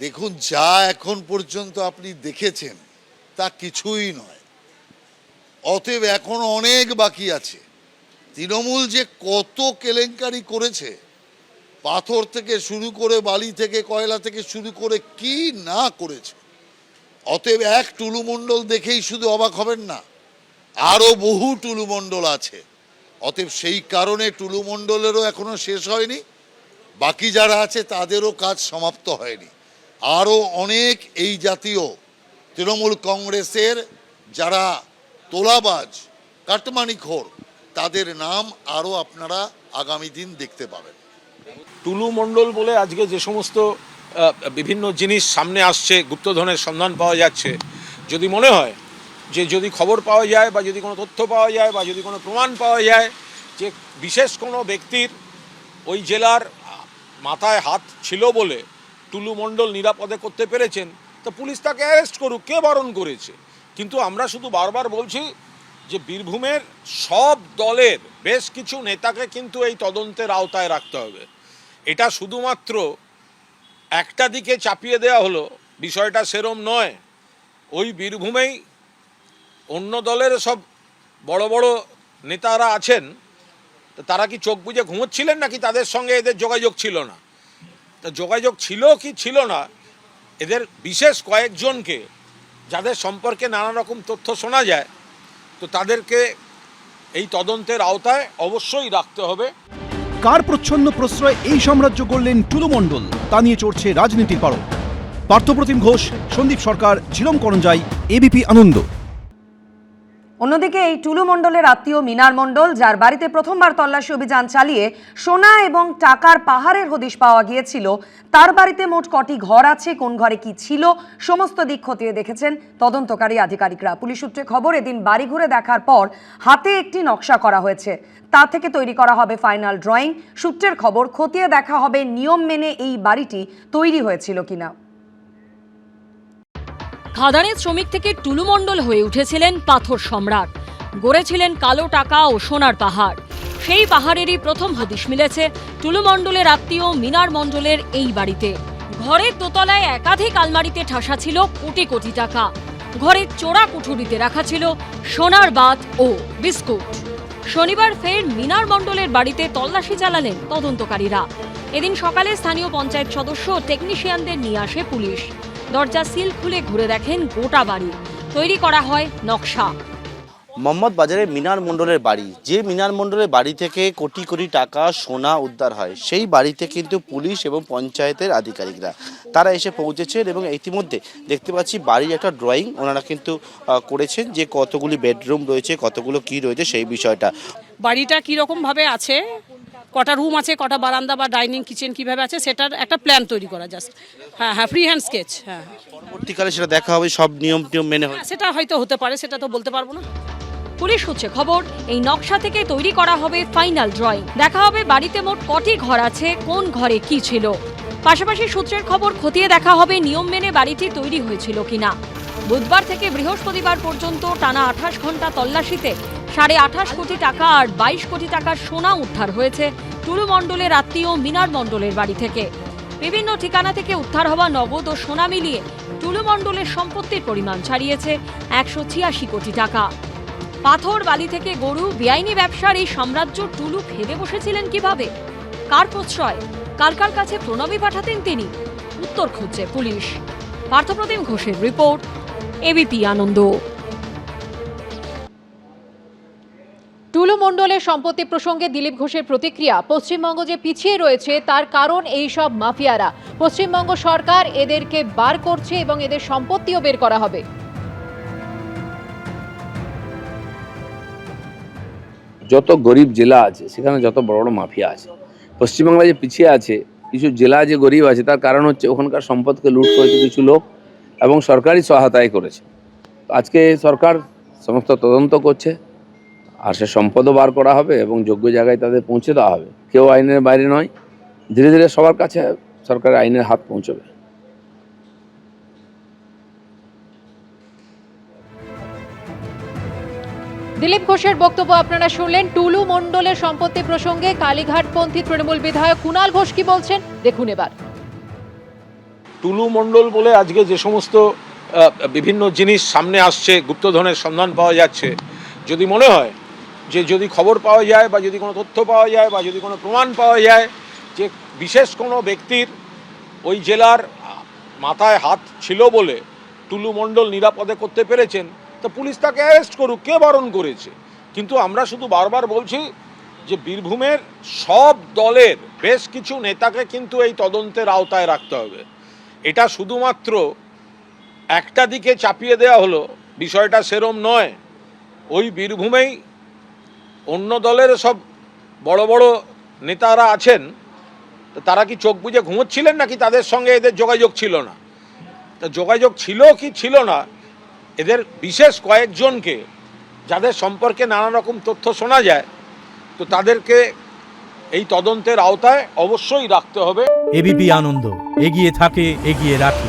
দেখুন, যা এখন পর্যন্ত আপনি দেখেছেন তা কিছুই নয়। অতএব এখন অনেক বাকি আছে। তৃণমূল যে কত কেলেঙ্কারি করেছে, পাথর থেকে শুরু করে, বালি থেকে, কয়লা থেকে শুরু করে কি না করেছে। অতএব এক টুলু মণ্ডল দেখেই শুধু অবাক হবেন না, আরও বহু টুলু মণ্ডল আছে। অতএব সেই কারণে টুলু মণ্ডলেরও এখনো শেষ হয়নি, বাকি যারা আছে তাদেরও কাজ সমাপ্ত হয়নি। আরও অনেক এই জাতীয় তৃণমূল কংগ্রেসের যারা তোলাবাজ, কাটমানিখোর, তাদের নাম আরও আপনারা আগামী দিন দেখতে পাবেন। টুলু মণ্ডল বলে আজকে যে সমস্ত বিভিন্ন জিনিস সামনে আসছে, গুপ্তধনের সন্ধান পাওয়া যাচ্ছে, যদি মনে হয় যে যদি খবর পাওয়া যায় বা যদি কোনো তথ্য পাওয়া যায় বা যদি কোনো প্রমাণ পাওয়া যায় যে বিশেষ কোনো ব্যক্তির ওই জেলার মাথায় হাত ছিল বলে টুলু মণ্ডল নিরাপদে করতে পেরেছেন, তো পুলিশ তাকে অ্যারেস্ট করুক, কে বারণ করেছে। কিন্তু আমরা শুধু বারবার বলছি যে বীরভূমের সব দলের বেশ কিছু নেতাকে কিন্তু এই তদন্তের আওতায় রাখতে হবে। এটা শুধুমাত্র একটা দিকে চাপিয়ে দেওয়া হলো, বিষয়টা সেরম নয়। ওই বীরভূমেই অন্য দলের সব বড় বড় নেতারা আছেন, তারা কি চোখ বুজে ঘুমোচ্ছিলেন নাকি তাদের সঙ্গে এদের যোগাযোগ ছিল না? তা যোগাযোগ ছিল কি ছিল না, এদের বিশেষ কয়েকজনকে যাদের সম্পর্কে নানা রকম তথ্য শোনা যায়, তো তাদেরকে এই তদন্তের আওতায় অবশ্যই রাখতে হবে। কার প্রচ্ছন্ন প্রশ্রয় এই সাম্রাজ্য গড়লেন টুলু মণ্ডল, তা নিয়ে চড়ছে রাজনীতির পারদ। পার্থপ্রতিম ঘোষ, সন্দীপ সরকার, ঝিলম করঞ্জাই, এবিপি আনন্দ। অন্যদিকে এই টুলু মণ্ডলের আত্মীয় মিনার মণ্ডল, যার বাড়িতে প্রথমবার তল্লাশি অভিযান চালিয়ে সোনা এবং টাকার পাহাড়ের হদিশ পাওয়া গিয়েছিল, তার বাড়িতে মোট কটি ঘর আছে, কোন ঘরে কি ছিল, সমস্ত দিক খতিয়ে দেখেছেন তদন্তকারী আধিকারিকরা। পুলিশ সূত্রে খবর, এদিন বাড়ি ঘুরে দেখার পর হাতে একটি নকশা করা হয়েছে, তা থেকে তৈরি করা হবে ফাইনাল ড্রয়িং। সূত্রের খবর, খতিয়ে দেখা হবে নিয়ম মেনে এই বাড়িটি তৈরি হয়েছিল কিনা। খাদানের শ্রমিক থেকে টুলু মণ্ডল হয়ে উঠেছিলেন পাথর সম্রাট, গড়েছিলেন কালো টাকা ও সোনার পাহাড়। সেই পাহাড়েরই প্রথম হদিশ মিলেছে টুলু মণ্ডলের আত্মীয় মিনার মণ্ডলের এই বাড়িতে। ঘরের দোতলায় একাধিক আলমারিতে ঠাসা ছিল কোটি কোটি টাকা। ঘরের চোরা কুঠুরিতে রাখা ছিল সোনার বাত ও বিস্কুট। শনিবার ফের মিনার মণ্ডলের বাড়িতে তল্লাশি চালালেন তদন্তকারীরা। এদিন সকালে স্থানীয় পঞ্চায়েত সদস্য ও টেকনিশিয়ানদের নিয়ে আসে পুলিশ। দরজা সিল খুলে ঘুরে দেখেন গোটা বাড়ি, তৈরি করা হয় নকশা। মোহাম্মদ বাজারে মিনার মণ্ডলের বাড়ি, যে মিনার মণ্ডলের বাড়ি থেকে কোটি কোটি টাকা সোনা উদ্ধার হয়, সেই বাড়িতে কিন্তু পুলিশ এবং পঞ্চায়েতের আধিকারিকরা তারা এসে পৌঁছেছেন এবং ইতিমধ্যে দেখতে পাচ্ছি বাড়ির একটা ড্রয়িং ওনারা কিন্তু করেছেন, যে কতগুলি বেডরুম রয়েছে, কতগুলো কি রয়েছে সেই বিষয়টা। বাড়িটা কীরকমভাবে আছে, কটা রুম আছে, কটা বারান্দা বা ডাইনিং কিচেন কীভাবে আছে, সেটার একটা প্ল্যান তৈরি করা জাস্ট। হ্যাঁ, ফ্রি হ্যান্ড স্কেচ। হ্যাঁ, পরবর্তীকালে সেটা দেখা হবে, সব নিয়ম মেনে হয়, সেটা হয়তো হতে পারে, সেটা তো বলতে পারবো না। পুলিশ সূত্রে খবর, এই নকশা থেকে তৈরি করা হবে ফাইনাল ড্রয়িং। দেখা হবে বাড়িতে মোট কটি ঘর আছে, কোন ঘরে কি ছিল। পাশাপাশি সূত্রের খবর, খতিয়ে দেখা হবে নিয়ম মেনে বাড়িটি তৈরি হয়েছিল কিনা। বুধবার থেকে বৃহস্পতিবার পর্যন্ত টানা 28 ঘন্টা তল্লাশিতে 28.5 কোটি টাকা আর 22 কোটি টাকার সোনা উদ্ধার হয়েছে টুলু মণ্ডলের আত্মীয় মিনার মণ্ডলের বাড়ি থেকে। বিভিন্ন ঠিকানা থেকে উদ্ধার হওয়া নগদ ও সোনা মিলিয়ে টুলু মণ্ডলের সম্পত্তির পরিমাণ ছাড়িয়েছে 186 কোটি টাকা। পাথর, বালি থেকে গরু, বেআইনি ব্যবসার এই সাম্রাজ্য টুলু ফেলে বসেছিলেন কিভাবে? কার প্রশ্রয়, কার কার কাছে প্রণবী পাঠাতেন তিনি? উত্তর খুঁজছে পুলিশ। পার্থপ্রতিম ঘোষের রিপোর্ট, এবিপি আনন্দ। টুলু মণ্ডলের সম্পত্তি প্রসঙ্গে দিলীপ ঘোষের প্রতিক্রিয়া, পশ্চিমবঙ্গ যে পিছিয়ে রয়েছে তার কারণ এই সব মাফিয়ারা। পশ্চিমবঙ্গ সরকার এদেরকে বার করছে এবং এদের সম্পত্তিও বের করা হবে। যত গরিব জেলা আছে সেখানে যত বড় বড় মাফিয়া আছে। পশ্চিমবাংলা যে পিছিয়ে আছে, কিছু জেলা যে গরিব আছে, তার কারণ হচ্ছে ওখানকার সম্পদকে লুট করেছে কিছু লোক এবং সরকারি সহায়তায় করেছে। আজকে সরকার সমস্ত তদন্ত করছে, আর সে সম্পদও বার করা হবে এবং যোগ্য জায়গায় তাদের পৌঁছে দেওয়া হবে। কেউ আইনের বাইরে নয়, ধীরে ধীরে সবার কাছে সরকার আইনের হাত পৌঁছবে। দিলীপ ঘোষের বক্তব্য আপনারা শুনলেন। টুলু মণ্ডলের সম্পত্তি প্রসঙ্গে কালীঘাটপন্থী তৃণমূল বিধায়ক কুণাল ঘোষ কি বলছেন দেখুন এবার। টুলু মণ্ডল বলে আজকে যে সমস্ত বিভিন্ন জিনিস সামনে আসছে, গুপ্তধনের সন্ধান পাওয়া যাচ্ছে, যদি মনে হয় যে যদি খবর পাওয়া যায় বা যদি কোনো তথ্য পাওয়া যায় বা যদি কোনো প্রমাণ পাওয়া যায় যে বিশেষ কোনো ব্যক্তির ওই জেলার মাথায় হাত ছিল বলে টুলু মণ্ডল নিরাপদে করতে পেরেছেন, তো পুলিশ তাকে অ্যারেস্ট করুক, কে বারণ করেছে? কিন্তু আমরা শুধু বারবার বলছি যে বীরভূমের সব দলের বেশ কিছু নেতাকে কিন্তু এই তদন্তের আওতায় রাখতে হবে। এটা শুধুমাত্র একটা দিকে চাপিয়ে দেওয়া হলো, বিষয়টা সেরম নয়। ওই বীরভূমেই অন্য দলের সব বড় বড় নেতারা আছেন, তো তারা কি চোখ বুজে ঘুমোচ্ছিলেন নাকি তাদের সঙ্গে এদের যোগাযোগ ছিল না? তা যোগাযোগ ছিল কি ছিল না, এদের বিশেষ কয়েকজনকে যাদের সম্পর্কে নানা রকম তথ্য শোনা যায়, তো তাদেরকে এই তদন্তের আওতায় অবশ্যই রাখতে হবে। এবিপি আনন্দ, এগিয়ে থাকে, এগিয়ে রাখে।